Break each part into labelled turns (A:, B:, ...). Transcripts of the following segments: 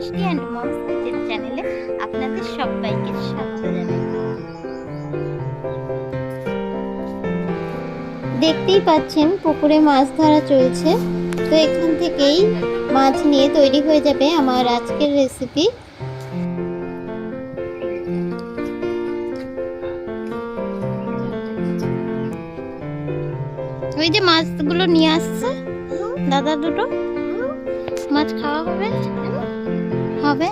A: মিষ্টি and moms kitchen চ্যানেলে আপনাদের সবাইকে স্বাগত জানাই। দেখতেই পাচ্ছেন পুকুরে মাছ ধরা চলছে। তো এখান থেকেই মাছ নিয়ে তৈরি হয়ে যাবে আমার আজকের রেসিপি। ওই যে মাছগুলো নিয়ে আসছে দাদা, দুটো মাছ খাওয়া হবে হবে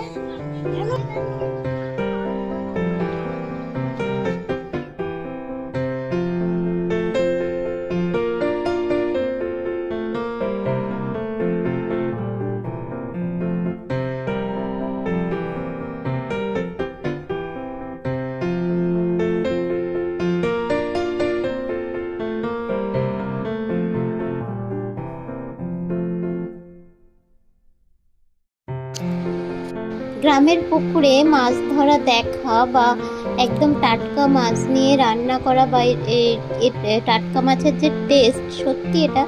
A: গ্রামের পুকুরে মাছ ধরা দেখা বা একদম টাটকা মাছ নিয়ে রান্না করা বা টাটকা মাছের যে টেস্ট, সত্যি এটা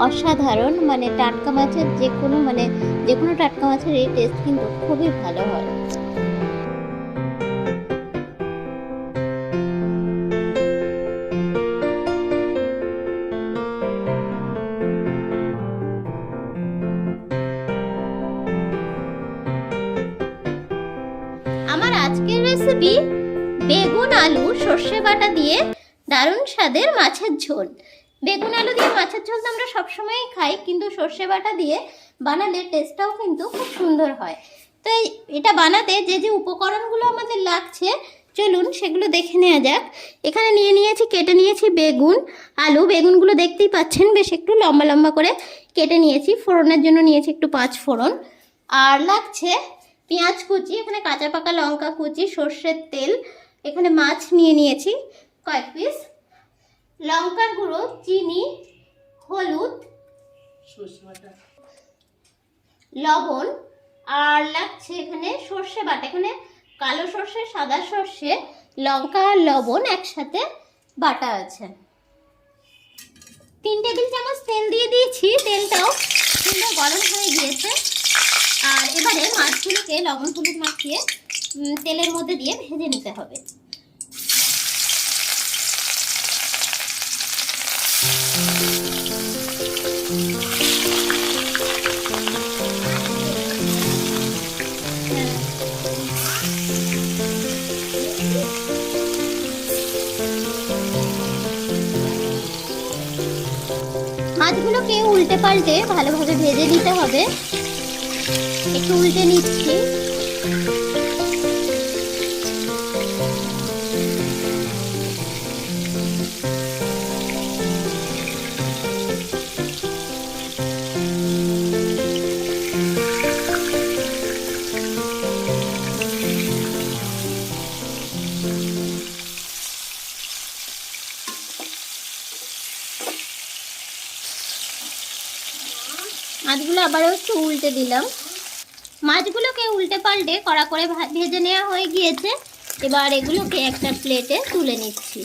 A: অসাধারণ। মানে টাটকা মাছের যে কোনো টাটকা মাছের এই টেস্ট কিন্তু খুবই ভালো হয়। আমার আজকের রেসিপি বেগুন আলু সর্ষে বাটা দিয়ে দারুণ স্বাদের মাছের ঝোল। বেগুন আলু দিয়ে মাছের ঝোল তো আমরা সবসময়ই খাই, কিন্তু সর্ষে বাটা দিয়ে বানালে টেস্টটাও কিন্তু খুব সুন্দর হয়। তো এটা বানাতে যে যে উপকরণগুলো আমাদের লাগছে চলুন সেগুলো দেখে নেওয়া যাক। এখানে কেটে নিয়েছি বেগুন আলু। বেগুনগুলো দেখতেই পাচ্ছেন বেশ একটু লম্বা লম্বা করে কেটে নিয়েছি। ফোড়নের জন্য নিয়েছি একটু 5 ফোড়ন। আর লাগছে পেঁয়াজ কুচি, এখানে কাঁচা পাকা লঙ্কা কুচি, সর্ষের তেল, এখানে মাছ নিয়েছি কয়েক পিস, লঙ্কার গুঁড়ো, চিনি, হলুদ, লবণ, আর লাগছে এখানে সর্ষে বাটা। এখানে কালো সর্ষে, সাদা সর্ষে, লঙ্কা আর লবণ একসাথে বাটা আছে। 3 টেবিল চামচ তেল দিয়ে দিয়েছি, তেলটাও সুন্দর গরম হয়ে গিয়েছে। আর এবারে মাছগুলোকে লবণ হলুদ মাখিয়ে তেলের মধ্যে দিয়ে ভেজে নিতে হবে। মাছগুলোকে উল্টে পাল্টে ভালোভাবে ভেজে নিতে হবে। একটু উল্টে নিচ্ছি। মাছগুলো আবারও একটু উল্টে দিলাম। মাছগুলোকে উল্টে পাল্টে কড়া করে ভেজে নেওয়া হয়ে গিয়েছে। এবার এগুলোকে একটা প্লেটে তুলে নিচ্ছি।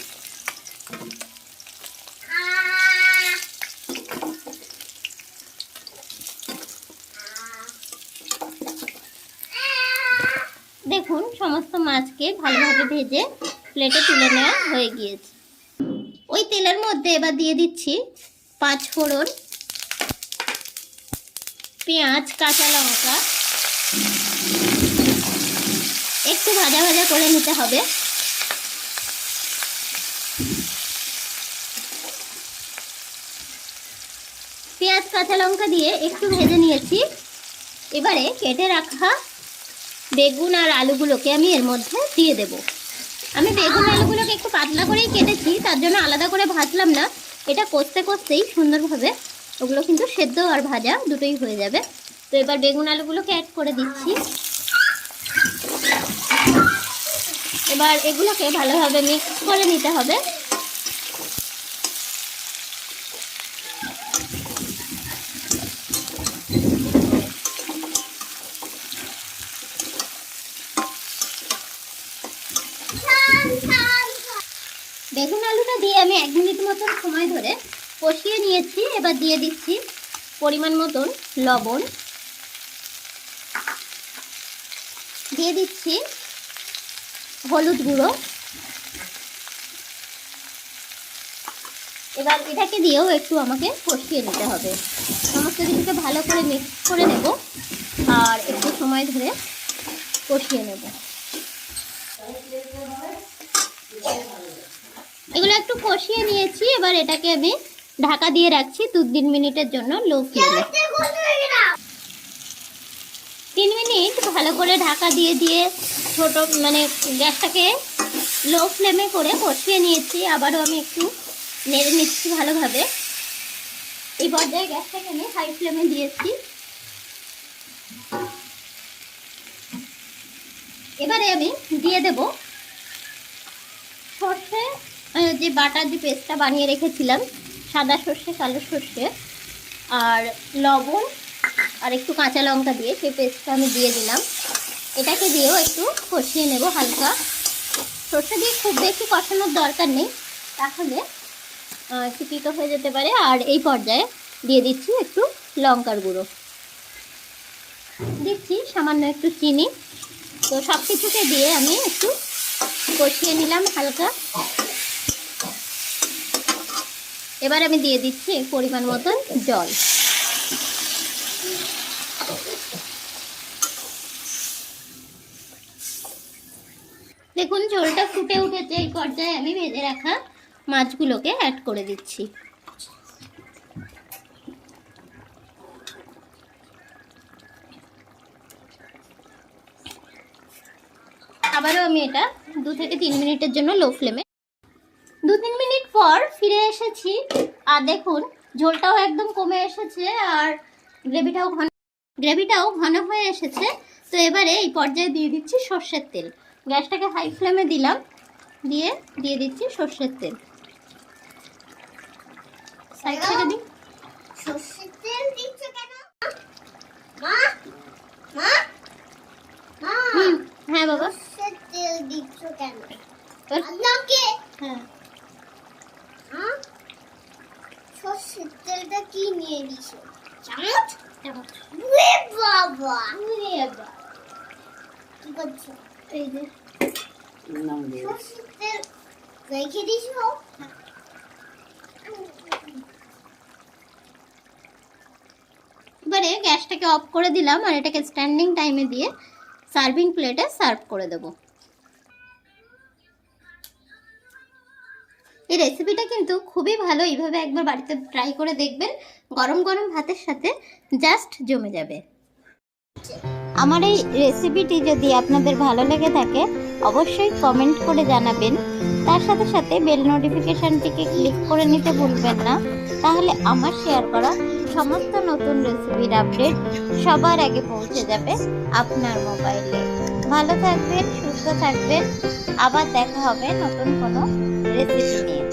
A: দেখুন সমস্ত মাছকে ভালোভাবে ভেজে প্লেটে তুলে নেওয়া হয়ে গিয়েছে। ওই তেলের মধ্যে এবার দিয়ে দিচ্ছি 5 ফোড়ন, পেঁয়াজ, কাঁচা লঙ্কা একটু ভাজা ভাজা করে নিতে হবে। পেঁয়াজ কাঁচা লঙ্কা দিয়ে একটু ভেজে নিয়েছি। এবারে কেটে রাখা বেগুন আর আলুগুলোকে আমি এর মধ্যে দিয়ে দেব। আমি বেগুন আলুগুলোকে একটু পাতলা করেই কেটেছি, তার জন্য আলাদা করে ভাজলাম না। এটা কষতে কষতেই সুন্দরভাবে ওগুলো কিন্তু সেদ্ধ আর ভাজা দুটোই হয়ে যাবে। তো এবার বেগুন আলুগুলোকে অ্যাড করে দিচ্ছি। এবার এগুলোকে ভালোভাবে মিক্স করে নিতে হবে। বেগুন আলুটা দিয়ে আমি 1 মিনিট মতন সময় ধরে কষিয়ে নিয়েছি। এবার দিয়ে দিচ্ছি পরিমাণ মতন লবণ, দিয়ে দিচ্ছি হলুদ গুঁড়ো। এবার এটাকে দিয়েও একটু আমাকে কষিয়ে নিতে হবে। সমস্ত কিছুকে ভালো করে মিক্স করে নেব আর একটু সময় ধরে কষিয়ে নেব। এগুলো একটু কষিয়ে নিয়েছি। এবার এটাকে আমি ঢাকা দিয়ে রাখছি 2-3 মিনিটের জন্য লো ফ্লেমে। 3 মিনিট ভালো করে ঢাকা দিয়ে দিয়ে ছোট মানে গ্যাসটাকে লো ফ্লেমে করে কষিয়ে নিয়েছি। আবারও আমি একটু নেড়ে নিচ্ছি ভালোভাবে। এই পর্যায়ে গ্যাসটাকে আমি হাই ফ্লেমে দিয়েছি। এবারে আমি দিয়ে দেব সর্ষে, যে বাটার যে পেস্টটা বানিয়ে রেখেছিলাম, সাদা সর্ষে, কালো সর্ষে আর লবণ আর একটু কাঁচা লঙ্কা দিয়ে সেই পেস্টটা আমি দিয়ে দিলাম। এটাকে দিয়েও একটু কষিয়ে নেব হালকা। সর্ষে দিয়ে খুব বেশি কষানোর দরকার নেই, তাহলে একটু তিতো হয়ে যেতে পারে। আর এই পর্যায়ে দিয়ে দিচ্ছি একটু লঙ্কার গুঁড়ো, দিচ্ছি সামান্য একটু চিনি। তো সব কিছুকে দিয়ে আমি একটু কষিয়ে নিলাম হালকা। এবার আমি দিয়ে দিচ্ছি পরিমাণ মতন জল। দেখুন ঝোলটা ফুটে উঠেছে। এই পর্যায়ে আমি ভেজে রাখা মাছগুলোকে অ্যাড করে দিচ্ছি। আবারও আমি এটা 2 থেকে 3 মিনিটের জন্য লো ফ্লেমে। 2-3 মিনিট পর ফিরে এসেছি আর দেখুন ঝোলটাও একদম কমে এসেছে আর গ্রেভিটাও ঘন হয়ে এসেছে। তো এবারে এই পর্যায়ে দিয়ে দিচ্ছি সর্ষের তেল। গ্যাসটাকে হাই ফ্লেমে দিলাম, দিয়ে দিচ্ছি সর্ষের তেল। সাইড থেকে দিই। সর্ষের তেল দিচ্ছ কেন মা? মা মা হ্যাঁ বাবা, সর্ষের তেল দিচ্ছ কেন? আপনাকে হ্যাঁ সর্ষের তেলটা কি নিয়ে দিছো? চামচ? চামচ। ওরে বাবা, ওরে বাবা, কি করছো? এই যে সর্ষের তেল রেখে দিছো। এবারে গ্যাসটাকে অফ করে দিলাম আর এটাকে স্ট্যান্ডিং টাইমে দিয়ে সার্ভিং প্লেটে সার্ভ করে দেব। এই রেসিপিটা কিন্তু খুবই ভালো, এইভাবে একবার বাড়িতে ট্রাই করে দেখবেন। গরম গরম ভাতের সাথে জাস্ট জমে যাবে। আমার এই রেসিপিটি যদি আপনাদের ভালো লেগে থাকে অবশ্যই কমেন্ট করে জানাবেন। তার সাথে সাথে বেল নোটিফিকেশনটিকে ক্লিক করে নিতে ভুলবেন না, তাহলে আমার শেয়ার করা সমস্ত নতুন রেসিপির আপডেট সবার আগে পৌঁছে যাবে আপনার মোবাইলে। ভালো থাকবেন, সুস্থ থাকবেন, আবার দেখা হবে নতুন কোনো রেসিপি নিয়ে।